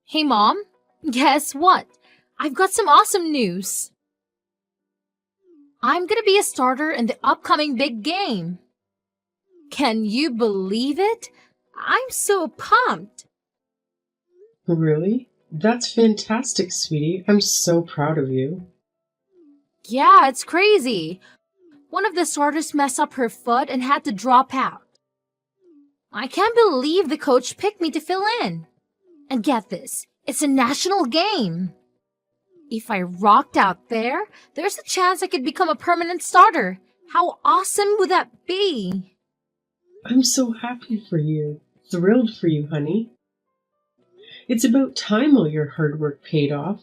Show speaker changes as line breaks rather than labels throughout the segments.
Hey mom, guess what? I've got some awesome news. I'm gonna be a starter in the upcoming big game. Can you believe it? I'm so pumped.
Really? That's fantastic, sweetie. I'm so proud of you.
Yeah, it's crazy. One of the starters messed up her foot and had to drop out. I can't believe the coach picked me to fill in. And get this, it's a national game. If I rocked out there, there's a chance I could become a permanent starter. How awesome would that be?
I'm so happy for you. Thrilled for you, honey. It's about time all your hard work paid off.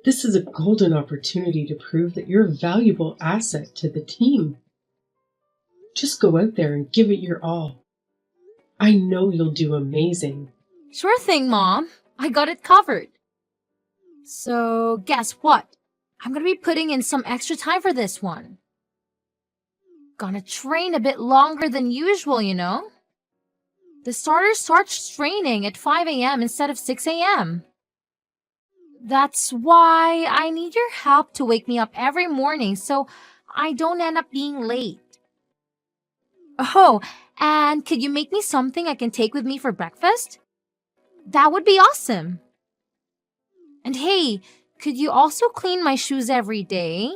This is a golden opportunity to prove that you're a valuable asset to the team. Just go out there and give it your all. I know you'll do amazing.
Sure thing, Mom. I got it covered. So, guess what? I'm gonna be putting in some extra time for this one. Gonna train a bit longer than usual, you know? The starter starts training at 5 a.m. instead of 6 a.m. That's why I need your help to wake me up every morning so I don't end up being late. Oh, and could you make me something I can take with me for breakfast? That would be awesome. And hey, could you also clean my shoes every day?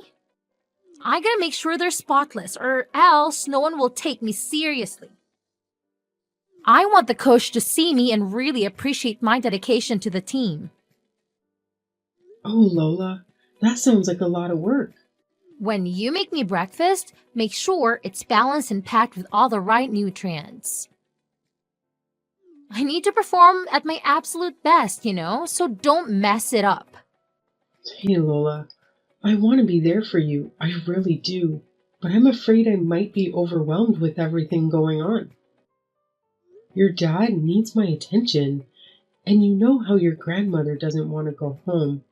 I gotta make sure they're spotless, or else no one will take me seriously. I want the coach to see me and really appreciate my dedication to the team.
Oh, Lola, that sounds like a lot of work.
When you make me breakfast, make sure it's balanced and packed with all the right nutrients. I need to perform at my absolute best, so don't mess it up.
Hey, Lola, I want to be there for you. I really do. But I'm afraid I might be overwhelmed with everything going on. Your dad needs my attention, and you know how your grandmother doesn't want to go home.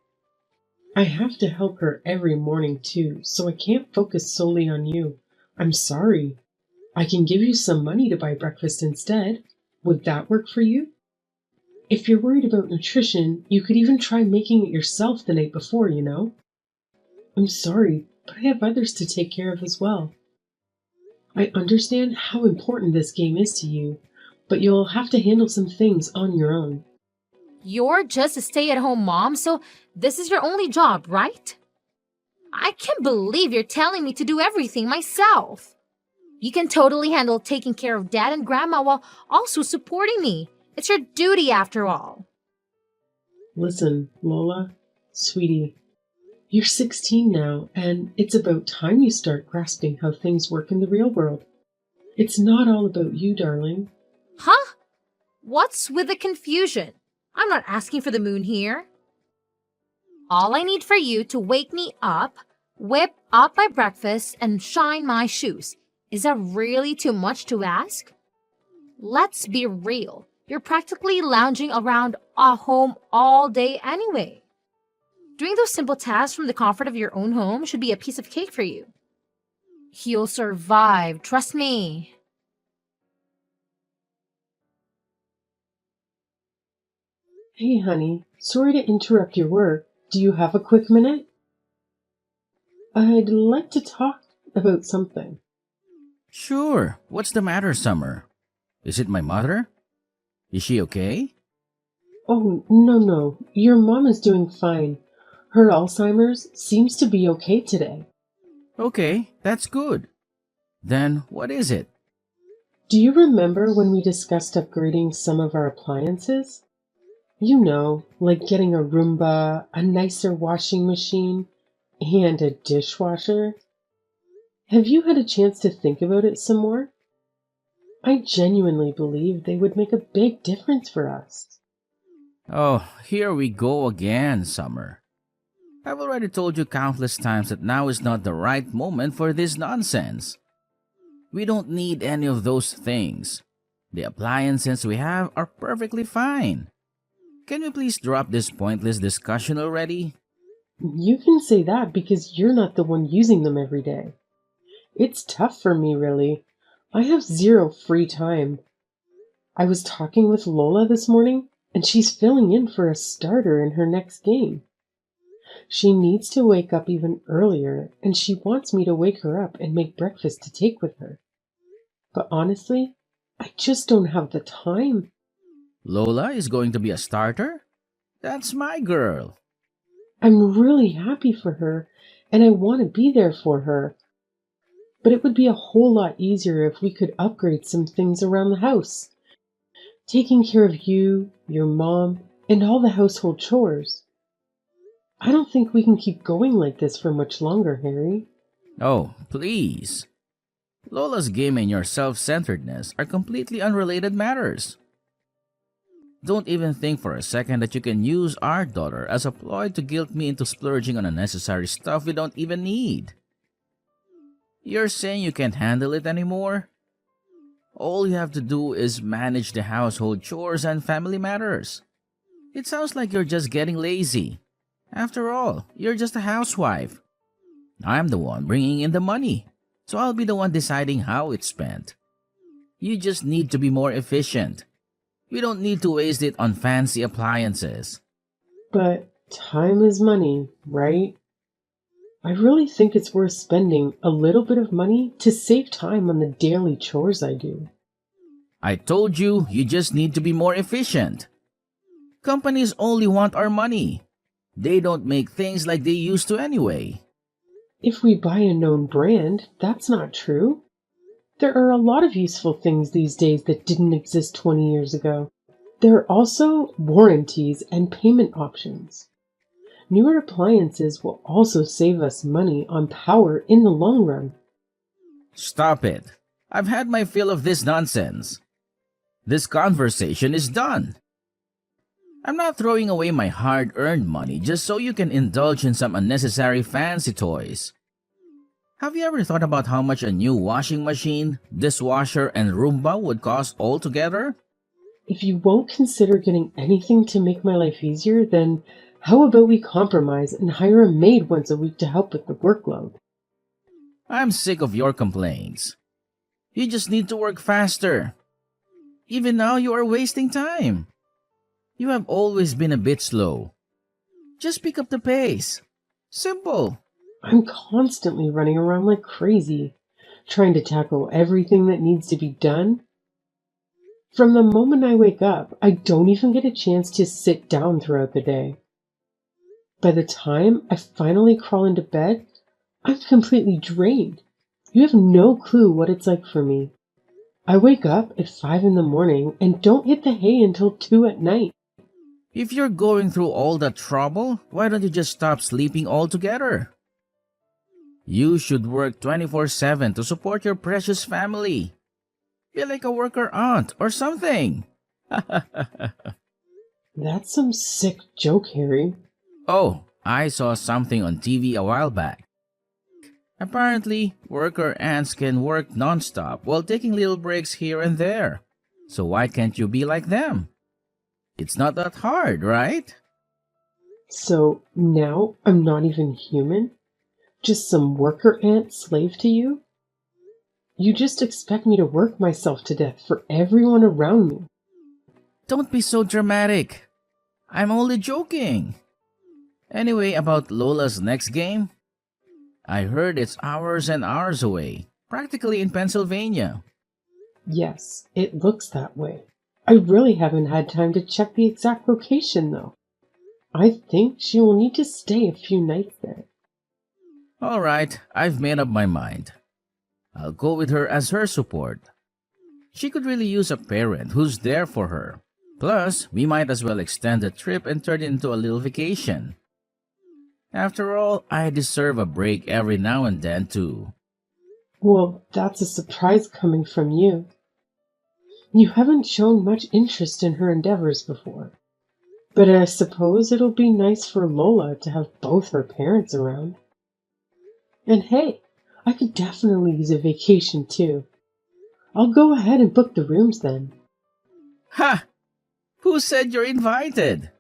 I have to help her every morning too, so I can't focus solely on you. I'm sorry. I can give you some money to buy breakfast instead. Would that work for you? If you're worried about nutrition, you could even try making it yourself the night before, you know? I'm sorry, but I have others to take care of as well. I understand how important this game is to you, but you'll have to handle some things on your own.
You're just a stay at home mom, so this is your only job, right? I can't believe you're telling me to do everything myself. You can totally handle taking care of dad and grandma while also supporting me. It's your duty after all.
Listen, Lola, sweetie, you're 16 now, and it's about time you start grasping how things work in the real world. It's not all about you, darling.
Huh? What's with the confusion? I'm not asking for the moon here. All I need for you to wake me up, whip up my breakfast, and shine my shoes. Is that really too much to ask? Let's be real. You're practically lounging around a home all day anyway. Doing those simple tasks from the comfort of your own home should be a piece of cake for you. You'll survive, trust me.
Hey, honey, sorry to interrupt your work. Do you have a quick minute? I'd like to talk about something.
Sure. What's the matter, Summer? Is it my mother? Is she okay?
Oh, no. Your mom is doing fine. Her Alzheimer's seems to be okay today.
Okay, that's good. Then what is it?
Do you remember when we discussed upgrading some of our appliances? You know, like getting a Roomba, a nicer washing machine, and a dishwasher. Have you had a chance to think about it some more? I genuinely believe they would make a big difference for us.
Oh, here we go again, Summer. I've already told you countless times that now is not the right moment for this nonsense. We don't need any of those things. The appliances we have are perfectly fine. Can we please drop this pointless discussion already?
You can say that because you're not the one using them every day. It's tough for me, really. I have zero free time. I was talking with Lola this morning, and she's filling in for a starter in her next game. She needs to wake up even earlier, and she wants me to wake her up and make breakfast to take with her. But honestly, I just don't have the time.
Lola is going to be a starter? That's my girl.
I'm really happy for her, and I want to be there for her. But it would be a whole lot easier if we could upgrade some things around the house. Taking care of you, your mom, and all the household chores. I don't think we can keep going like this for much longer, Harry.
Oh, please. Lola's game and your self-centeredness are completely unrelated matters. Don't even think for a second that you can use our daughter as a ploy to guilt me into splurging on unnecessary stuff we don't even need. You're saying you can't handle it anymore? All you have to do is manage the household chores and family matters. It sounds like you're just getting lazy. After all, you're just a housewife. I'm the one bringing in the money, so I'll be the one deciding how it's spent. You just need to be more efficient. We don't need to waste it on fancy appliances.
But time is money, right? I really think it's worth spending a little bit of money to save time on the daily chores I do.
I told you, you just need to be more efficient. Companies only want our money. They don't make things like they used to anyway.
If we buy a known brand, that's not true. There are a lot of useful things these days that didn't exist 20 years ago. There are also warranties and payment options. Newer appliances will also save us money on power in the long run.
Stop it. I've had my fill of this nonsense. This conversation is done. I'm not throwing away my hard-earned money just so you can indulge in some unnecessary fancy toys. Have you ever thought about how much a new washing machine, dishwasher, and Roomba would cost altogether?
If you won't consider getting anything to make my life easier, then how about we compromise and hire a maid once a week to help with the workload?
I'm sick of your complaints. You just need to work faster. Even now, you are wasting time. You have always been a bit slow. Just pick up the pace. Simple.
I'm constantly running around like crazy, trying to tackle everything that needs to be done. From the moment I wake up, I don't even get a chance to sit down throughout the day. By the time I finally crawl into bed, I'm completely drained. You have no clue what it's like for me. I wake up at 5 in the morning and don't hit the hay until 2 at night.
If you're going through all that trouble, why don't you just stop sleeping altogether? You should work 24/7 to support your precious family. Be like a worker aunt or something.
That's some sick joke, Harry.
Oh, I saw something on TV a while back. Apparently, worker ants can work non-stop while taking little breaks here and there. So why can't you be like them? It's not that hard, right?
So now I'm not even human? Just some worker ant slave to you? You just expect me to work myself to death for everyone around me.
Don't be so dramatic. I'm only joking. Anyway, about Lola's next game, I heard it's hours and hours away, practically in Pennsylvania.
Yes, it looks that way. I really haven't had time to check the exact location, though. I think she will need to stay a few nights there.
All right, I've made up my mind. I'll go with her as her support. She could really use a parent who's there for her. Plus, we might as well extend the trip and turn it into a little vacation. After all, I deserve a break every now and then, too.
Well, that's a surprise coming from you. You haven't shown much interest in her endeavors before. But I suppose it'll be nice for Lola to have both her parents around. And hey, I could definitely use a vacation too. I'll go ahead and book the rooms then.
Ha! Who said you're invited?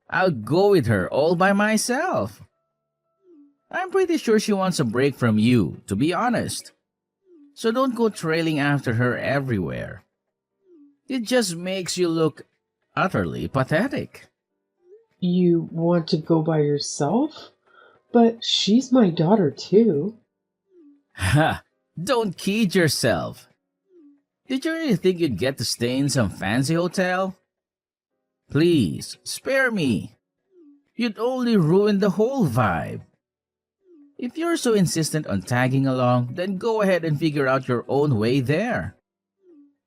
I'll go with her all by myself. I'm pretty sure she wants a break from you, to be honest. So don't go trailing after her everywhere. It just makes you look utterly pathetic.
You want to go by yourself? But she's my daughter too.
Ha! Don't kid yourself. Did you really think you'd get to stay in some fancy hotel? Please, spare me. You'd only ruin the whole vibe. If you're so insistent on tagging along, then go ahead and figure out your own way there.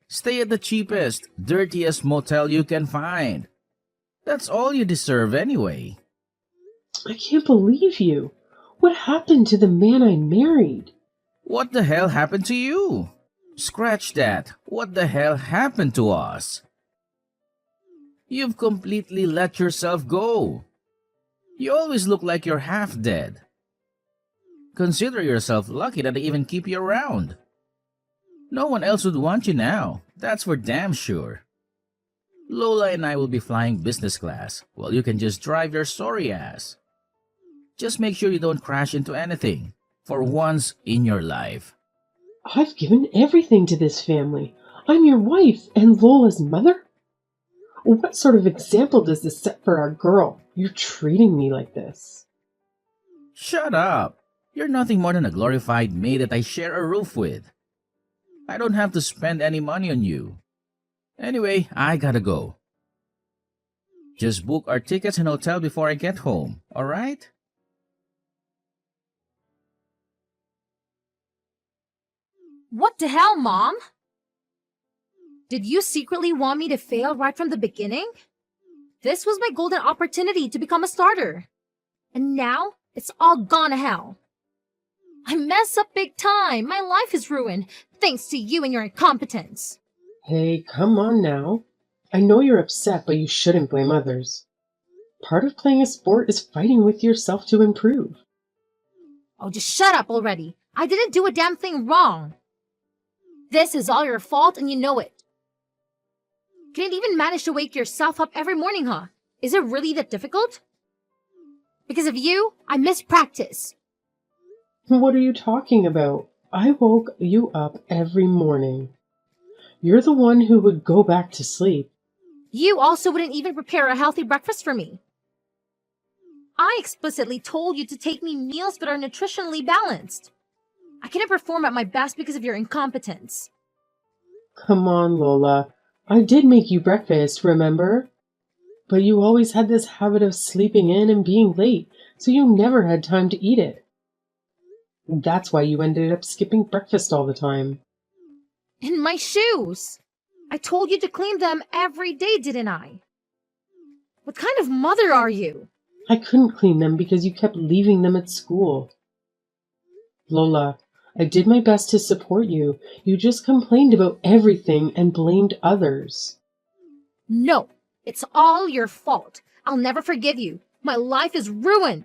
Stay at the cheapest, dirtiest motel you can find. That's all you deserve anyway.
I can't believe you. What happened to the man I married?
What the hell happened to you? Scratch that. What the hell happened to us? You've completely let yourself go. You always look like you're half dead. Consider yourself lucky that I even keep you around. No one else would want you now, that's for damn sure. Lola and I will be flying business class, while you can just drive your sorry ass. Just make sure you don't crash into anything, for once in your life.
I've given everything to this family. I'm your wife and Lola's mother? What sort of example does this set for our girl? You're treating me like this.
Shut up! You're nothing more than a glorified maid that I share a roof with. I don't have to spend any money on you. Anyway, I gotta go. Just book our tickets and hotel before I get home, alright?
What the hell, Mom? Did you secretly want me to fail right from the beginning? This was my golden opportunity to become a starter. And now, it's all gone to hell. I mess up big time. My life is ruined, thanks to you and your incompetence.
Hey, come on now. I know you're upset, but you shouldn't blame others. Part of playing a sport is fighting with yourself to improve.
Oh, just shut up already. I didn't do a damn thing wrong. This is all your fault and you know it. Can't even manage to wake yourself up every morning, huh? Is it really that difficult? Because of you, I miss practice.
What are you talking about? I woke you up every morning. You're the one who would go back to sleep.
You also wouldn't even prepare a healthy breakfast for me. I explicitly told you to take me meals that are nutritionally balanced. I couldn't perform at my best because of your incompetence.
Come on, Lola. I did make you breakfast, remember? But you always had this habit of sleeping in and being late, so you never had time to eat it. That's why you ended up skipping breakfast all the time.
And my shoes! I told you to clean them every day, didn't I? What kind of mother are you?
I couldn't clean them because you kept leaving them at school. Lola, I did my best to support you. You just complained about everything and blamed others.
No, it's all your fault. I'll never forgive you. My life is ruined.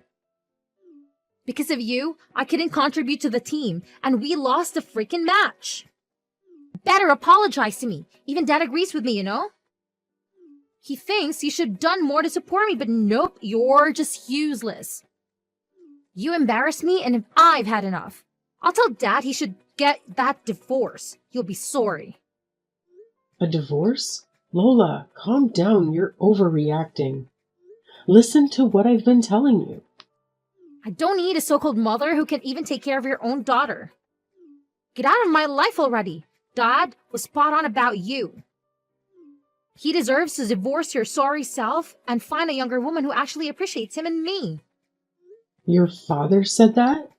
Because of you, I couldn't contribute to the team, and we lost the freaking match. Better apologize to me. Even Dad agrees with me, you know? He thinks you should have done more to support me, but nope, you're just useless. You embarrassed me, and I've had enough. I'll tell Dad he should get that divorce. He'll be sorry.
A divorce? Lola, calm down. You're overreacting. Listen to what I've been telling you.
I don't need a so-called mother who can even take care of your own daughter. Get out of my life already. Dad was spot on about you. He deserves to divorce your sorry self and find a younger woman who actually appreciates him and me.
Your father said that?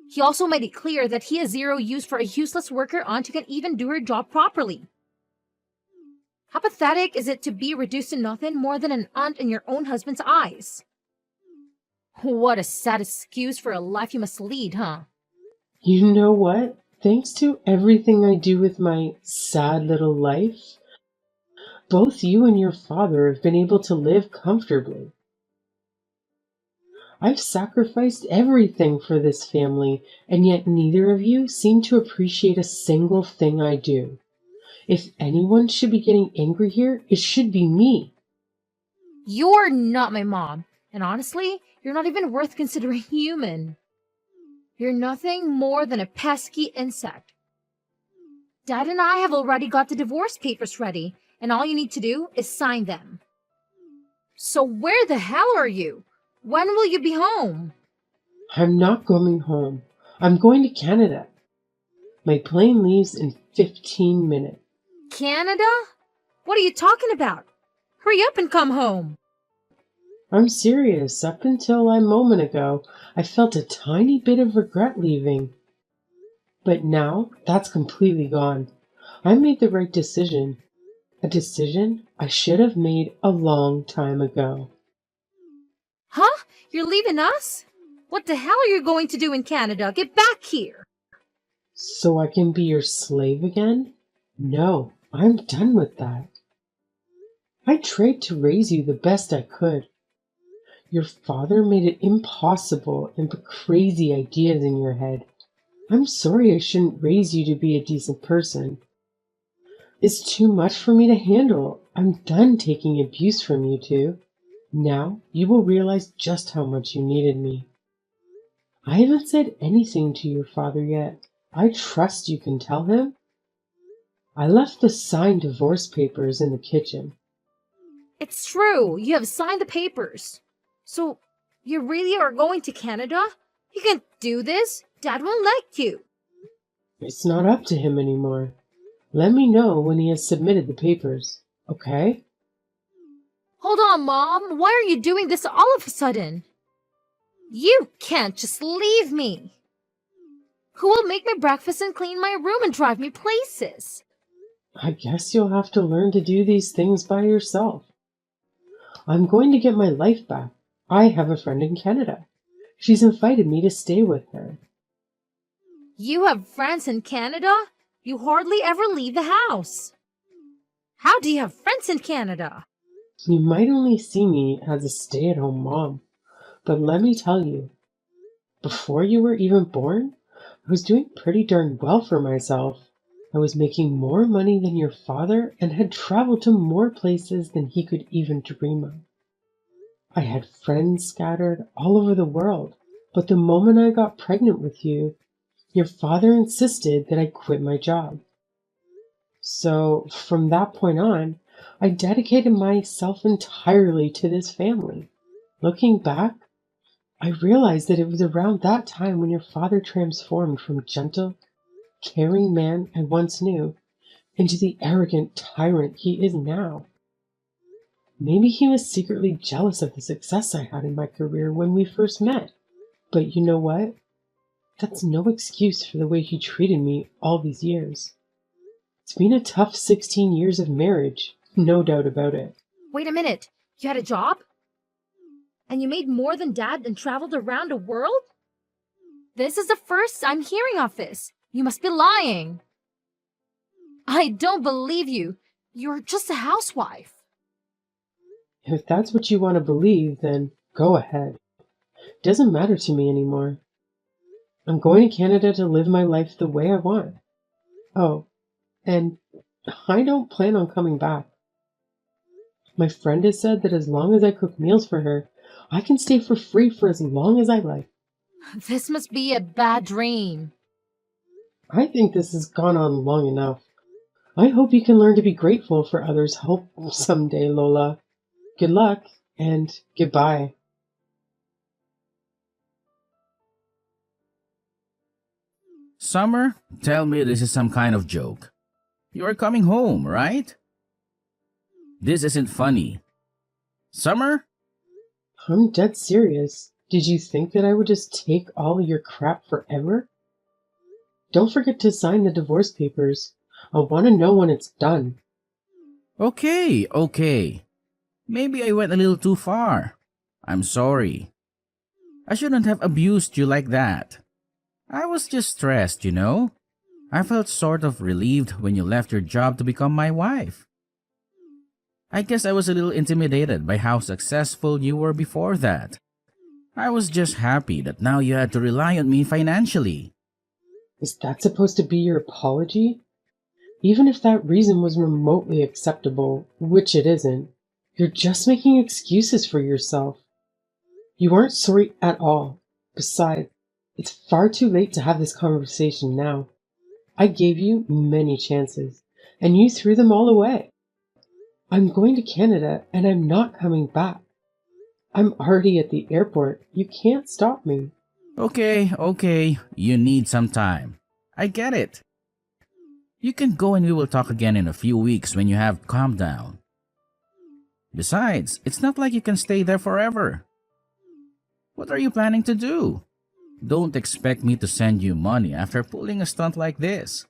He also made it clear that he has zero use for a useless worker aunt who can even do her job properly. How pathetic is it to be reduced to nothing more than an aunt in your own husband's eyes? What a sad excuse for a life you must lead, huh?
You know what? Thanks to everything I do with my sad little life, both you and your father have been able to live comfortably. I've sacrificed everything for this family, and yet neither of you seem to appreciate a single thing I do. If anyone should be getting angry here, it should be me.
You're not my mom, and honestly, you're not even worth considering human. You're nothing more than a pesky insect. Dad and I have already got the divorce papers ready, and all you need to do is sign them. So where the hell are you? When will you be home?
I'm not going home. I'm going to Canada. My plane leaves in 15 minutes.
Canada? What are you talking about? Hurry up and come home.
I'm serious. Up until a moment ago, I felt a tiny bit of regret leaving. But now, that's completely gone. I made the right decision. A decision I should have made a long time ago.
Huh? You're leaving us? What the hell are you going to do in Canada? Get back here.
So I can be your slave again? No, I'm done with that. I tried to raise you the best I could. Your father made it impossible and put crazy ideas in your head. I'm sorry I shouldn't raise you to be a decent person. It's too much for me to handle. I'm done taking abuse from you two. Now you will realize just how much you needed me. I haven't said anything to your father yet. I trust you can tell him. I left the signed divorce papers in the kitchen.
It's true. You have signed the papers. So, you really are going to Canada? You can't do this. Dad won't let you.
It's not up to him anymore. Let me know when he has submitted the papers, okay?
Hold on, Mom. Why are you doing this all of a sudden? You can't just leave me. Who will make my breakfast and clean my room and drive me places?
I guess you'll have to learn to do these things by yourself. I'm going to get my life back. I have a friend in Canada. She's invited me to stay with her.
You have friends in Canada? You hardly ever leave the house. How do you have friends in Canada?
You might only see me as a stay-at-home mom, but let me tell you, before you were even born, I was doing pretty darn well for myself. I was making more money than your father and had traveled to more places than he could even dream of. I had friends scattered all over the world, but the moment I got pregnant with you, your father insisted that I quit my job. So, from that point on, I dedicated myself entirely to this family. Looking back, I realized that it was around that time when your father transformed from gentle, caring man I once knew into the arrogant tyrant he is now. Maybe he was secretly jealous of the success I had in my career when we first met. But you know what? That's no excuse for the way he treated me all these years. It's been a tough 16 years of marriage, no doubt about it.
Wait a minute. You had a job? And you made more than Dad and traveled around the world? This is the first I'm hearing of this. You must be lying. I don't believe you. You're just a housewife.
If that's what you want to believe, then go ahead. It doesn't matter to me anymore. I'm going to Canada to live my life the way I want. Oh, and I don't plan on coming back. My friend has said that as long as I cook meals for her, I can stay for free for as long as I like.
This must be a bad dream.
I think this has gone on long enough. I hope you can learn to be grateful for others' help someday, Lola. Good luck, and goodbye.
Summer, tell me this is some kind of joke. You are coming home, right? This isn't funny. Summer?
I'm dead serious. Did you think that I would just take all of your crap forever? Don't forget to sign the divorce papers. I want to know when it's done.
Okay. Maybe I went a little too far. I'm sorry. I shouldn't have abused you like that. I was just stressed, you know? I felt sort of relieved when you left your job to become my wife. I guess I was a little intimidated by how successful you were before that. I was just happy that now you had to rely on me financially.
Is that supposed to be your apology? Even if that reason was remotely acceptable, which it isn't, you're just making excuses for yourself. You aren't sorry at all. Besides, it's far too late to have this conversation now. I gave you many chances, and you threw them all away. I'm going to Canada and I'm not coming back. I'm already at the airport. You can't stop me.
Okay, you need some time. I get it. You can go and we will talk again in a few weeks when you have calmed down. Besides, it's not like you can stay there forever. What are you planning to do? Don't expect me to send you money after pulling a stunt like this.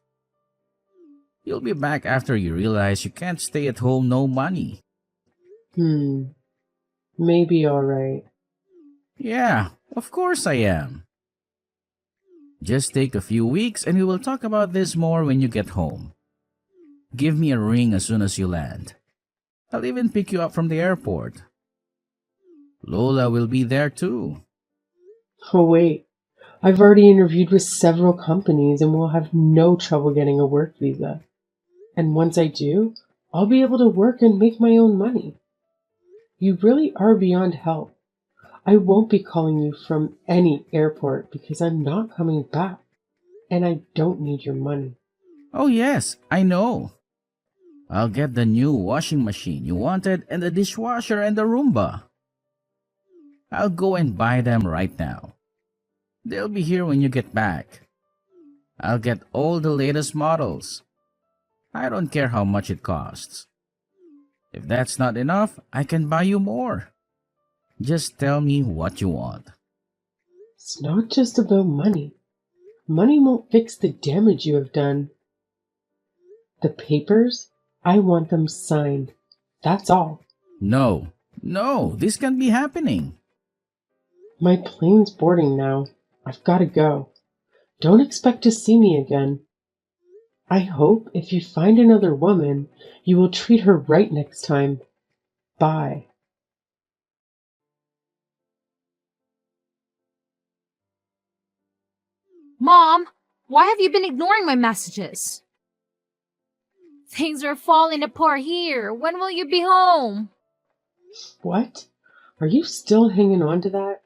You'll be back after you realize you can't stay at home no money.
Maybe alright.
Yeah, of course I am. Just take a few weeks and we will talk about this more when you get home. Give me a ring as soon as you land. I'll even pick you up from the airport. Lola will be there too.
Oh wait, I've already interviewed with several companies and will have no trouble getting a work visa. And once I do, I'll be able to work and make my own money. You really are beyond help. I won't be calling you from any airport because I'm not coming back. And I don't need your money.
Oh yes, I know. I'll get the new washing machine you wanted and the dishwasher and the Roomba. I'll go and buy them right now. They'll be here when you get back. I'll get all the latest models. I don't care how much it costs. If that's not enough, I can buy you more. Just tell me what you want.
It's not just about money. Money won't fix the damage you have done. The papers, I want them signed. That's all.
No, this can't be happening.
My plane's boarding now. I've got to go. Don't expect to see me again. I hope if you find another woman, you will treat her right next time. Bye.
Mom, why have you been ignoring my messages? Things are falling apart here. When will you be home?
What? Are you still hanging on to that?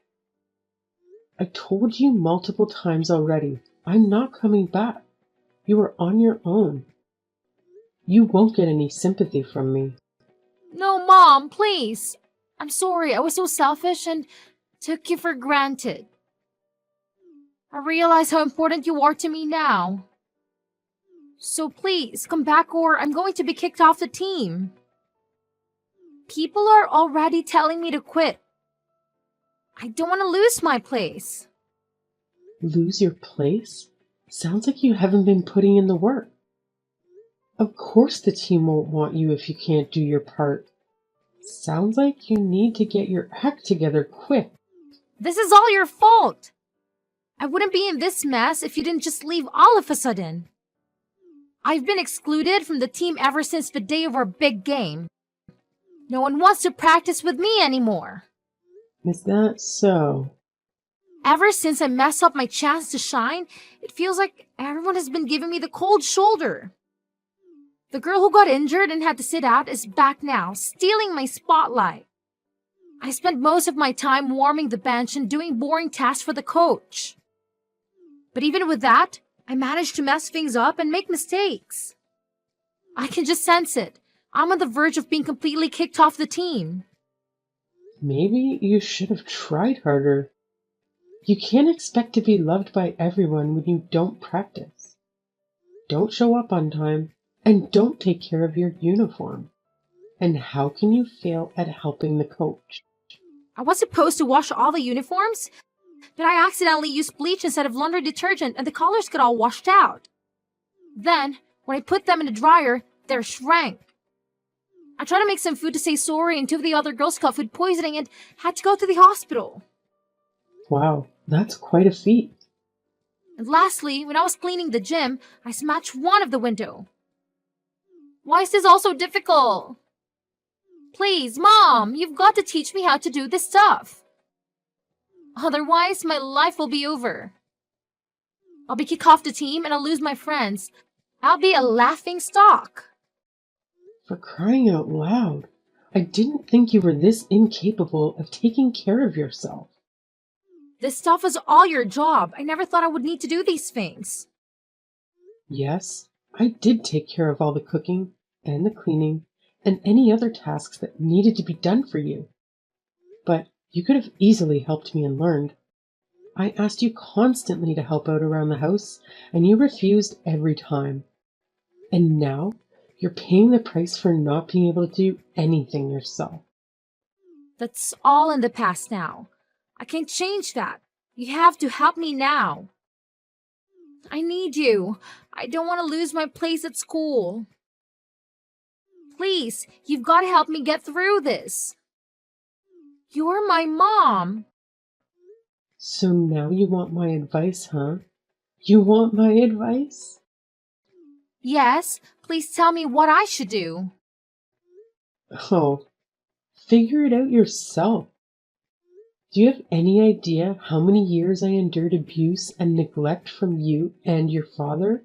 I told you multiple times already. I'm not coming back. You are on your own. You won't get any sympathy from me.
No, Mom, please. I'm sorry. I was so selfish and took you for granted. I realize how important you are to me now. So please, come back or I'm going to be kicked off the team. People are already telling me to quit. I don't want to lose my place.
Lose your place? Sounds like you haven't been putting in the work. Of course the team won't want you if you can't do your part. Sounds like you need to get your act together quick.
This is all your fault. I wouldn't be in this mess if you didn't just leave all of a sudden. I've been excluded from the team ever since the day of our big game. No one wants to practice with me anymore.
Is that so?
Ever since I messed up my chance to shine, it feels like everyone has been giving me the cold shoulder. The girl who got injured and had to sit out is back now, stealing my spotlight. I spent most of my time warming the bench and doing boring tasks for the coach. But even with that, I managed to mess things up and make mistakes. I can just sense it. I'm on the verge of being completely kicked off the team.
Maybe you should have tried harder. You can't expect to be loved by everyone when you don't practice. Don't show up on time, and don't take care of your uniform. And how can you fail at helping the coach?
I was supposed to wash all the uniforms, but I accidentally used bleach instead of laundry detergent and the colors got all washed out. Then, when I put them in the dryer, they shrank. I tried to make some food to say sorry and two of the other girls got food poisoning and had to go to the hospital.
Wow, that's quite a feat.
And lastly, when I was cleaning the gym, I smashed one of the window. Why is this all so difficult? Please, Mom, you've got to teach me how to do this stuff. Otherwise, my life will be over. I'll be kicked off the team and I'll lose my friends. I'll be a laughing stock.
For crying out loud, I didn't think you were this incapable of taking care of yourself.
This stuff is all your job. I never thought I would need to do these things.
Yes, I did take care of all the cooking and the cleaning and any other tasks that needed to be done for you. But you could have easily helped me and learned. I asked you constantly to help out around the house, and you refused every time. And now you're paying the price for not being able to do anything yourself.
That's all in the past now. I can't change that. You have to help me now. I need you. I don't want to lose my place at school. Please, you've got to help me get through this. You're my mom.
So now you want my advice, huh? You want my advice?
Yes, please tell me what I should do.
Oh, figure it out yourself. Do you have any idea how many years I endured abuse and neglect from you and your father?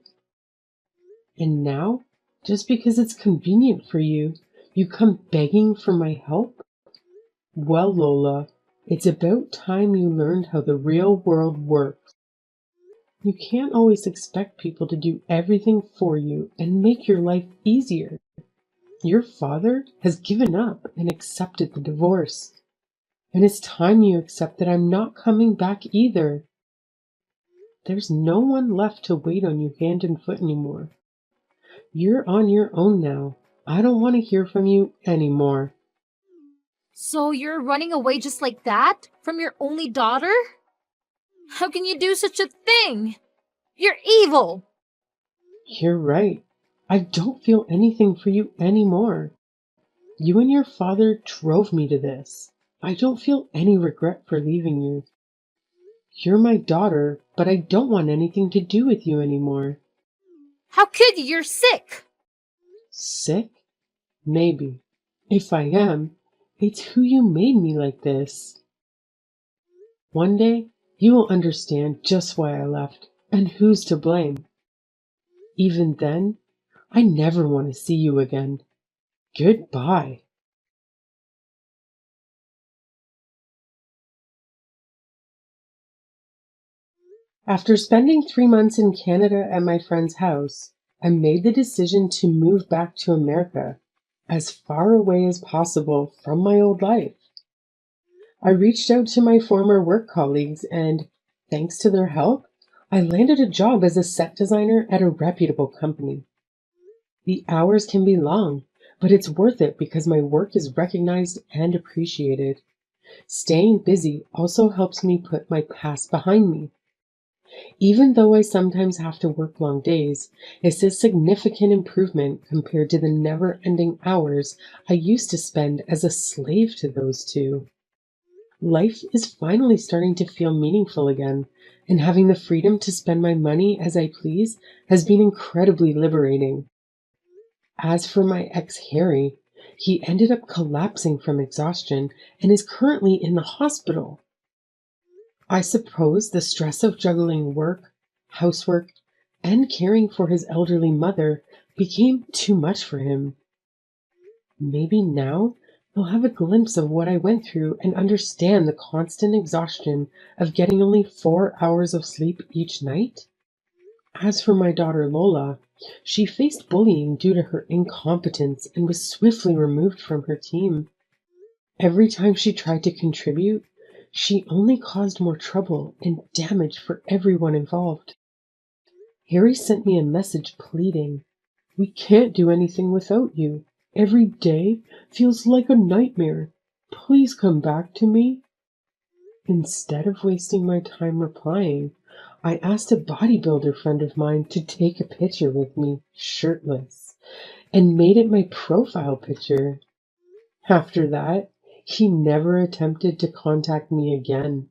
And now, just because it's convenient for you, you come begging for my help? Well, Lola, it's about time you learned how the real world works. You can't always expect people to do everything for you and make your life easier. Your father has given up and accepted the divorce. And it's time you accept that I'm not coming back either. There's no one left to wait on you hand and foot anymore. You're on your own now. I don't want to hear from you anymore.
So you're running away just like that? From your only daughter? How can you do such a thing? You're evil!
You're right. I don't feel anything for you anymore. You and your father drove me to this. I don't feel any regret for leaving you. You're my daughter, but I don't want anything to do with you anymore.
How could you? You're sick!
Sick? Maybe. If I am, it's who you made me like this. One day, you will understand just why I left and who's to blame. Even then, I never want to see you again. Goodbye. After spending 3 months in Canada at my friend's house, I made the decision to move back to America, as far away as possible from my old life. I reached out to my former work colleagues and, thanks to their help, I landed a job as a set designer at a reputable company. The hours can be long, but it's worth it because my work is recognized and appreciated. Staying busy also helps me put my past behind me. Even though I sometimes have to work long days, it's a significant improvement compared to the never-ending hours I used to spend as a slave to those two. Life is finally starting to feel meaningful again, and having the freedom to spend my money as I please has been incredibly liberating. As for my ex Harry, he ended up collapsing from exhaustion and is currently in the hospital. I suppose the stress of juggling work, housework, and caring for his elderly mother became too much for him. Maybe now he'll have a glimpse of what I went through and understand the constant exhaustion of getting only 4 hours of sleep each night. As for my daughter Lola, she faced bullying due to her incompetence and was swiftly removed from her team. Every time she tried to contribute, she only caused more trouble and damage for everyone involved. Harry sent me a message pleading, "We can't do anything without you. Every day feels like a nightmare. Please come back to me." Instead of wasting my time replying, I asked a bodybuilder friend of mine to take a picture with me, shirtless, and made it my profile picture. After that, he never attempted to contact me again.